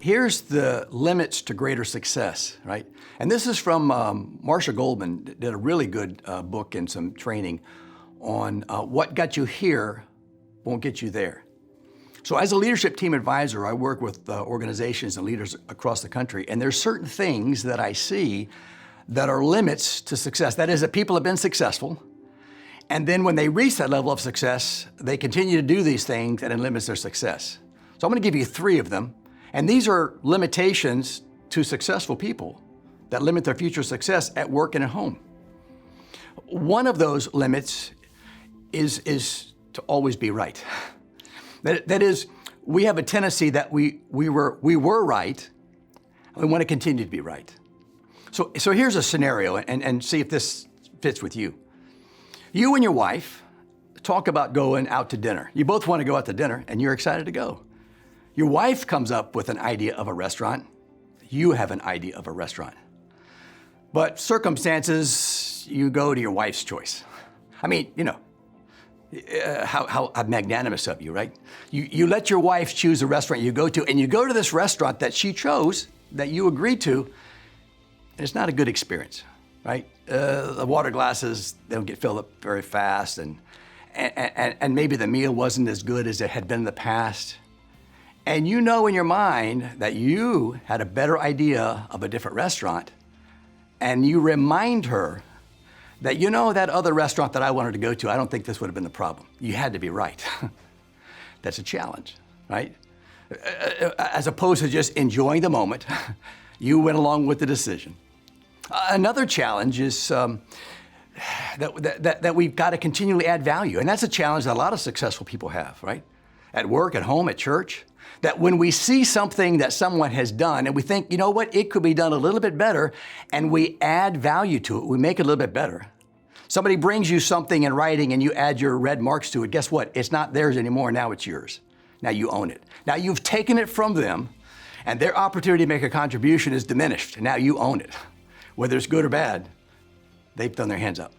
here's the limits to greater success, right? And this is from Marsha Goldman, did a really good book and some training on what got you here won't get you there. So as a leadership team advisor, I work with organizations and leaders across the country, and there's certain things that I see that are limits to success. That is, that people have been successful, and then when they reach that level of success, they continue to do these things and it limits their success. So I'm gonna give you 3 of them, and these are limitations to successful people that limit their future success at work and at home. One of those limits is to always be right. That is, we have a tendency that we were right, and we want to continue to be right. So here's a scenario, and see if this fits with you. You and your wife talk about going out to dinner. You both want to go out to dinner, and you're excited to go. Your wife comes up with an idea of a restaurant. You have an idea of a restaurant. But circumstances, you go to your wife's choice. I mean, you know, how magnanimous of you, right? You let your wife choose a restaurant you go to, and you go to this restaurant that she chose, that you agreed to, and it's not a good experience, right? The water glasses, they don't get filled up very fast, and maybe the meal wasn't as good as it had been in the past. And you know in your mind that you had a better idea of a different restaurant, and you remind her that, you know, that other restaurant that I wanted to go to, I don't think this would have been the problem. You had to be right. That's a challenge, right? As opposed to just enjoying the moment, you went along with the decision. Another challenge is that we've got to continually add value. And that's a challenge that a lot of successful people have, right? At work, at home, at church. That when we see something that someone has done and we think, you know what, it could be done a little bit better, and we add value to it, we make it a little bit better. Somebody brings you something in writing and you add your red marks to it, guess what? It's not theirs anymore, now it's yours. Now you own it. Now you've taken it from them, and their opportunity to make a contribution is diminished. Now you own it. Whether it's good or bad, they've thrown their hands up.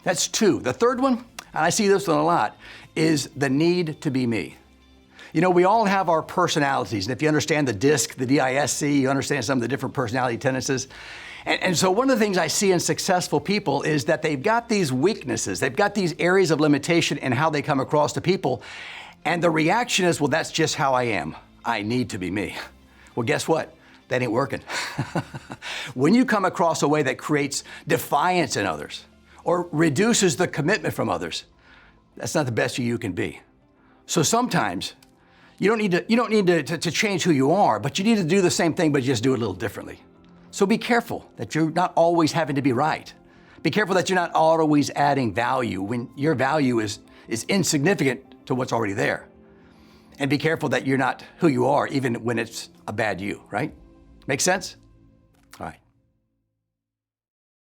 That's 2. The third one, and I see this one a lot, is the need to be me. You know, we all have our personalities, and if you understand the DISC, the D-I-S-C, you understand some of the different personality tendencies. And so one of the things I see in successful people is that they've got these weaknesses, they've got these areas of limitation in how they come across to people, and the reaction is, well, that's just how I am. I need to be me. Well, guess what? That ain't working. When you come across a way that creates defiance in others or reduces the commitment from others, that's not the best you can be. So sometimes you don't need to change who you are, but you need to do the same thing, but just do it a little differently. So be careful that you're not always having to be right. Be careful that you're not always adding value when your value is insignificant to what's already there. And be careful that you're not who you are, even when it's a bad you, right? Make sense? All right.